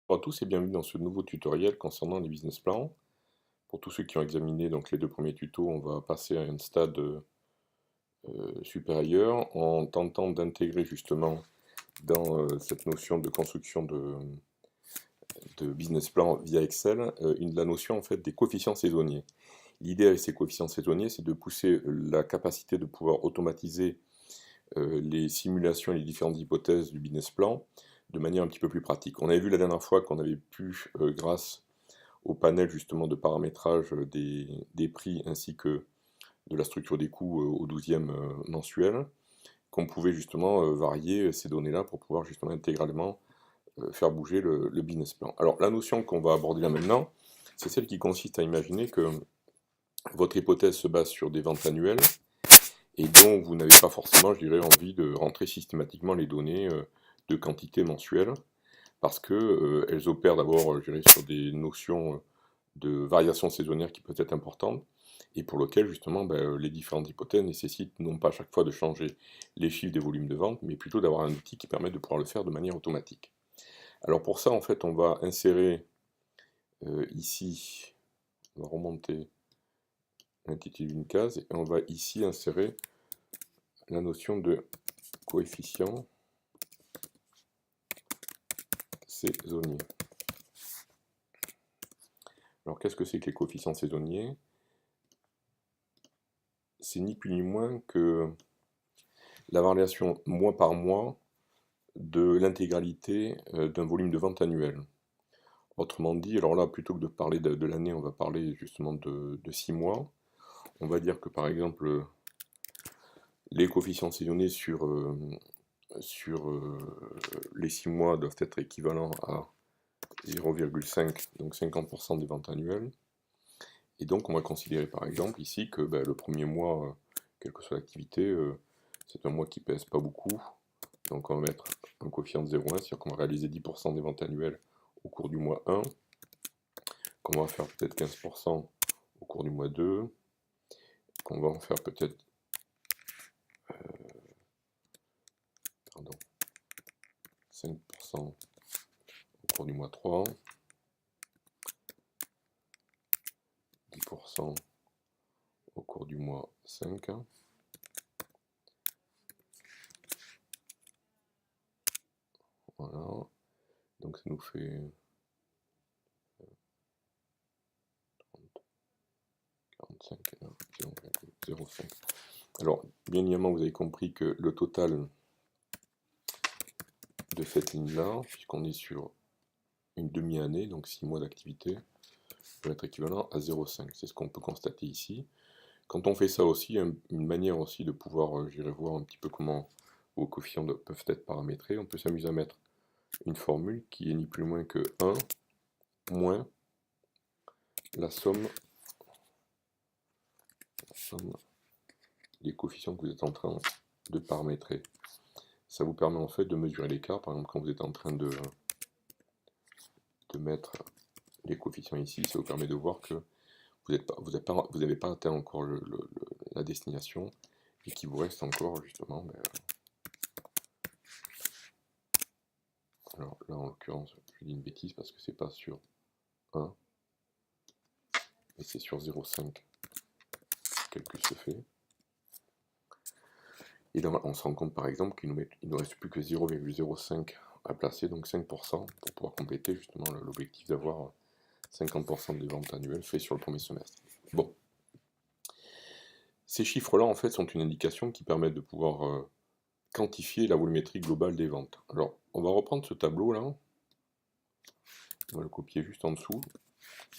Bonjour à tous et bienvenue dans ce nouveau tutoriel concernant les business plans. Pour tous ceux qui ont examiné donc les deux premiers tutos, on va passer à un stade supérieur en tentant d'intégrer justement dans cette notion de construction de business plan via Excel la notion en fait des coefficients saisonniers. L'idée avec ces coefficients saisonniers, c'est de pousser la capacité de pouvoir automatiser les simulations et les différentes hypothèses du business plan de manière un petit peu plus pratique. On avait vu la dernière fois qu'on avait pu, grâce au panel justement de paramétrage des prix ainsi que de la structure des coûts au 12e mensuel, qu'on pouvait justement varier ces données-là pour pouvoir justement intégralement faire bouger le business plan. Alors la notion qu'on va aborder là maintenant, c'est celle qui consiste à imaginer que votre hypothèse se base sur des ventes annuelles et dont vous n'avez pas forcément, je dirais, envie de rentrer systématiquement les données de quantité mensuelle, parce que elles opèrent d'abord, je dirais, sur des notions de variations saisonnières qui peuvent être importantes, et pour lequel justement les différentes hypothèses nécessitent non pas à chaque fois de changer les chiffres des volumes de vente, mais plutôt d'avoir un outil qui permet de pouvoir le faire de manière automatique. Alors pour ça, en fait, on va insérer ici, on va remonter l'intitulé d'une case, et on va ici insérer la notion de coefficient saisonnier. Alors qu'est-ce que c'est que les coefficients saisonniers? C'est ni plus ni moins que la variation mois par mois de l'intégralité d'un volume de vente annuel. Autrement dit, alors là, plutôt que de parler de l'année, on va parler justement de 6 mois. On va dire que par exemple, les coefficients saisonniers sur les 6 mois doivent être équivalents à 0,5, donc 50% des ventes annuelles. Et donc on va considérer par exemple ici que le premier mois, quelle que soit l'activité, c'est un mois qui pèse pas beaucoup. Donc on va mettre un coefficient de 0,1, c'est-à-dire qu'on va réaliser 10% des ventes annuelles au cours du mois 1, qu'on va faire peut-être 15% au cours du mois 2, qu'on va en faire peut-être 5% au cours du mois 3, 10% au cours du mois 5. Voilà, donc ça nous fait 45, 0,05. Alors, bien évidemment, vous avez compris que le total de cette ligne-là, puisqu'on est sur une demi-année, donc 6 mois d'activité, va être équivalent à 0,5. C'est ce qu'on peut constater ici. Quand on fait ça aussi, une manière aussi de pouvoir, j'irai voir un petit peu comment vos coefficients peuvent être paramétrés, on peut s'amuser à mettre une formule qui est ni plus loin que 1 moins la somme des coefficients que vous êtes en train de paramétrer. Ça vous permet en fait de mesurer l'écart, par exemple quand vous êtes en train de mettre les coefficients ici, ça vous permet de voir que vous n'avez pas atteint encore la destination et qu'il vous reste encore justement, alors là en l'occurrence je dis une bêtise parce que c'est pas sur 1 et c'est sur 0,5 calcul se fait. Et là on se rend compte par exemple qu'il ne reste plus que 0,05 à placer, donc 5% pour pouvoir compléter justement l'objectif d'avoir 50% des ventes annuelles faites sur le premier semestre. Bon, ces chiffres-là en fait sont une indication qui permet de pouvoir quantifier la volumétrie globale des ventes. Alors, on va reprendre ce tableau-là, on va le copier juste en dessous,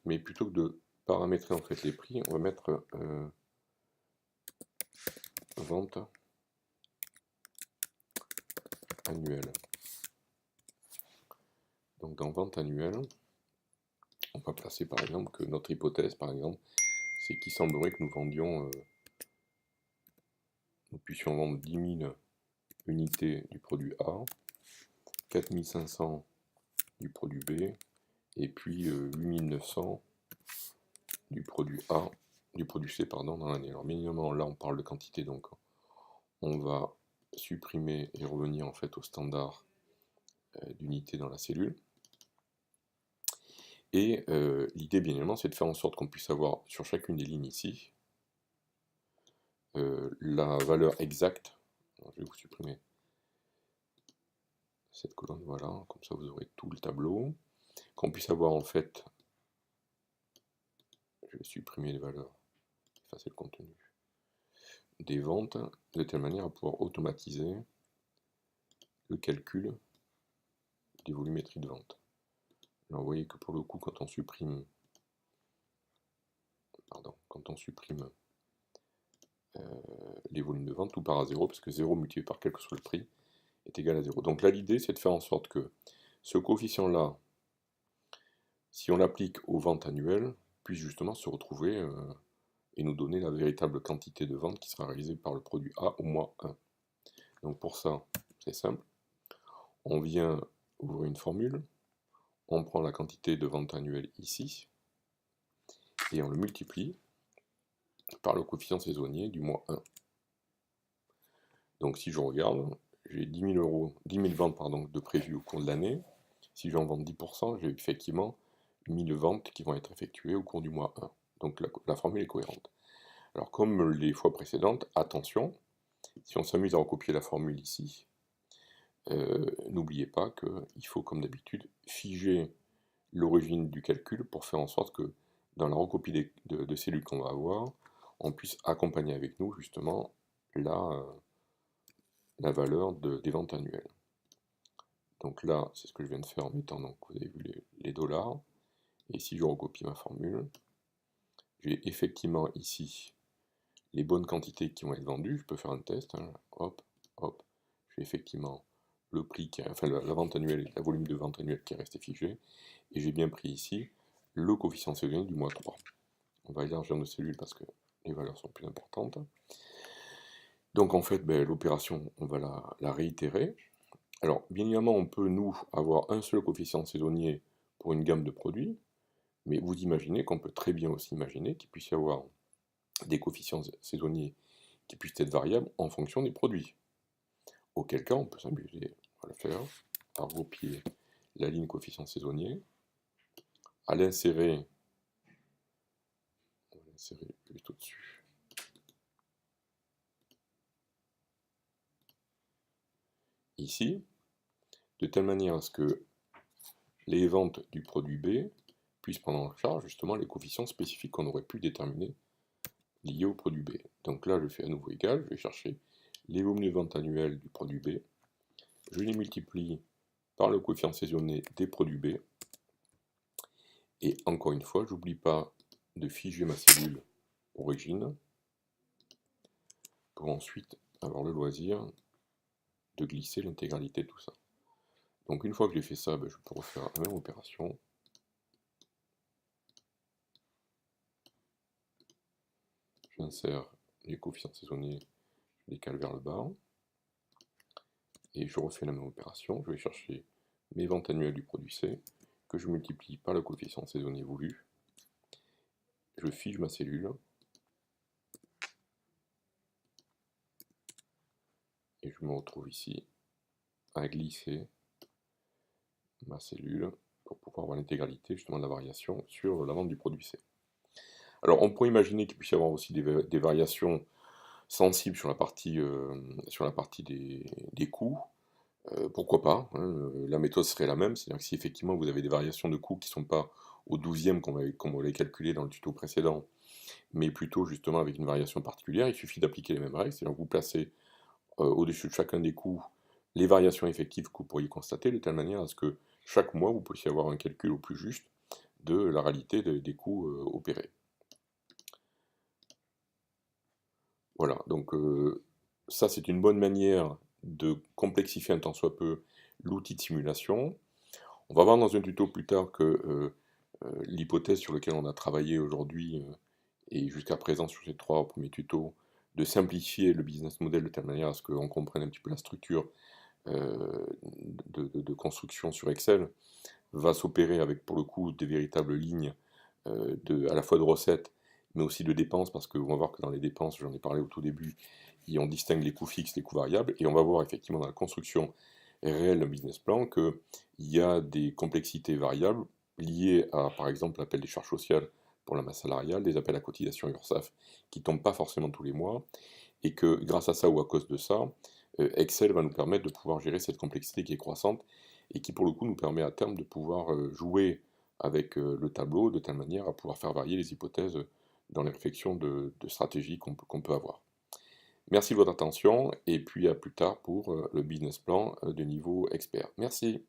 mais plutôt que de paramétrer en fait les prix, on va mettre vente annuelle. Donc dans vente annuelle, on va placer par exemple que notre hypothèse, par exemple, c'est qu'il semblerait que nous puissions vendre 10 000 unités du produit A, 4 500 du produit B, et puis 8 900 du produit A, du produit C pardon, dans l'année. Alors minimum là on parle de quantité, donc on va supprimer et revenir en fait au standard d'unité dans la cellule. Et l'idée, bien évidemment, c'est de faire en sorte qu'on puisse avoir sur chacune des lignes ici la valeur exacte. Alors, je vais vous supprimer cette colonne, voilà, comme ça vous aurez tout le tableau. Qu'on puisse avoir en fait, je vais supprimer les valeurs, effacer le contenu, des ventes, de telle manière à pouvoir automatiser le calcul des volumétries de vente. Alors vous voyez que pour le coup, quand on supprime les volumes de vente, tout part à 0, parce que 0 multiplié par quel que soit le prix est égal à 0. Donc là, l'idée, c'est de faire en sorte que ce coefficient-là, si on l'applique aux ventes annuelles, puisse justement se retrouver et nous donner la véritable quantité de vente qui sera réalisée par le produit A au mois 1. Donc pour ça, c'est simple. On vient ouvrir une formule, on prend la quantité de vente annuelle ici, et on le multiplie par le coefficient saisonnier du mois 1. Donc si je regarde, j'ai 10 000 ventes de prévues au cours de l'année. Si j'en vends 10%, j'ai effectivement 1000 ventes qui vont être effectuées au cours du mois 1. Donc la formule est cohérente. Alors comme les fois précédentes, attention, si on s'amuse à recopier la formule ici, n'oubliez pas qu'il faut comme d'habitude figer l'origine du calcul pour faire en sorte que dans la recopie de cellules qu'on va avoir, on puisse accompagner avec nous justement la valeur des ventes annuelles. Donc là, c'est ce que je viens de faire en mettant, donc vous avez vu les dollars, et si je recopie ma formule, j'ai effectivement ici les bonnes quantités qui vont être vendues. Je peux faire un test, hein. Hop, hop, j'ai effectivement le prix, la vente annuelle, la volume de vente annuelle qui est resté figé, et j'ai bien pris ici le coefficient saisonnier du mois 3. On va élargir nos cellules parce que les valeurs sont plus importantes. Donc en fait, l'opération, on va la réitérer. Alors, bien évidemment, on peut, nous, avoir un seul coefficient saisonnier pour une gamme de produits, mais vous imaginez qu'on peut très bien aussi imaginer qu'il puisse y avoir des coefficients saisonniers qui puissent être variables en fonction des produits. Auquel cas, on peut s'amuser à le faire, à recopier la ligne coefficient saisonnier, à l'insérer, on va l'insérer juste au-dessus, ici, de telle manière à ce que les ventes du produit B puissent prendre en charge justement les coefficients spécifiques qu'on aurait pu déterminer liés au produit B. Donc là, je fais à nouveau égal, je vais chercher les volumes de vente annuels du produit B, je les multiplie par le coefficient saisonnier des produits B, et encore une fois, j'oublie pas de figer ma cellule origine, pour ensuite avoir le loisir de glisser l'intégralité de tout ça. Donc une fois que j'ai fait ça, je peux refaire la même opération. J'insère les coefficients saisonniers, je les cale vers le bas, et je refais la même opération. Je vais chercher mes ventes annuelles du produit C, que je multiplie par le coefficient saisonnier voulu. Je fige ma cellule, et je me retrouve ici à glisser ma cellule pour pouvoir avoir l'intégralité justement de la variation sur la vente du produit C. Alors on pourrait imaginer qu'il puisse y avoir aussi des variations sensibles sur la partie des coûts. Pourquoi pas, hein, la méthode serait la même, c'est-à-dire que si effectivement vous avez des variations de coûts qui ne sont pas au 12e comme on l'avait calculé dans le tuto précédent, mais plutôt justement avec une variation particulière, il suffit d'appliquer les mêmes règles, c'est-à-dire que vous placez au-dessus de chacun des coûts les variations effectives que vous pourriez constater, de telle manière à ce que chaque mois vous puissiez avoir un calcul au plus juste de la réalité des coûts opérés. Voilà, donc ça c'est une bonne manière de complexifier un tant soit peu l'outil de simulation. On va voir dans un tuto plus tard que l'hypothèse sur laquelle on a travaillé aujourd'hui et jusqu'à présent sur ces 3 premiers tutos, de simplifier le business model de telle manière à ce qu'on comprenne un petit peu la structure de construction sur Excel, va s'opérer avec pour le coup des véritables lignes à la fois de recettes mais aussi de dépenses, parce qu'on va voir que dans les dépenses, j'en ai parlé au tout début, on distingue les coûts fixes, les coûts variables, et on va voir effectivement dans la construction réelle d'un business plan qu'il y a des complexités variables liés à, par exemple, l'appel des charges sociales pour la masse salariale, des appels à cotisation URSSAF qui tombent pas forcément tous les mois, et que grâce à ça ou à cause de ça, Excel va nous permettre de pouvoir gérer cette complexité qui est croissante et qui pour le coup nous permet à terme de pouvoir jouer avec le tableau de telle manière à pouvoir faire varier les hypothèses dans les réflexions de stratégie qu'on peut avoir. Merci de votre attention et puis à plus tard pour le business plan de niveau expert. Merci.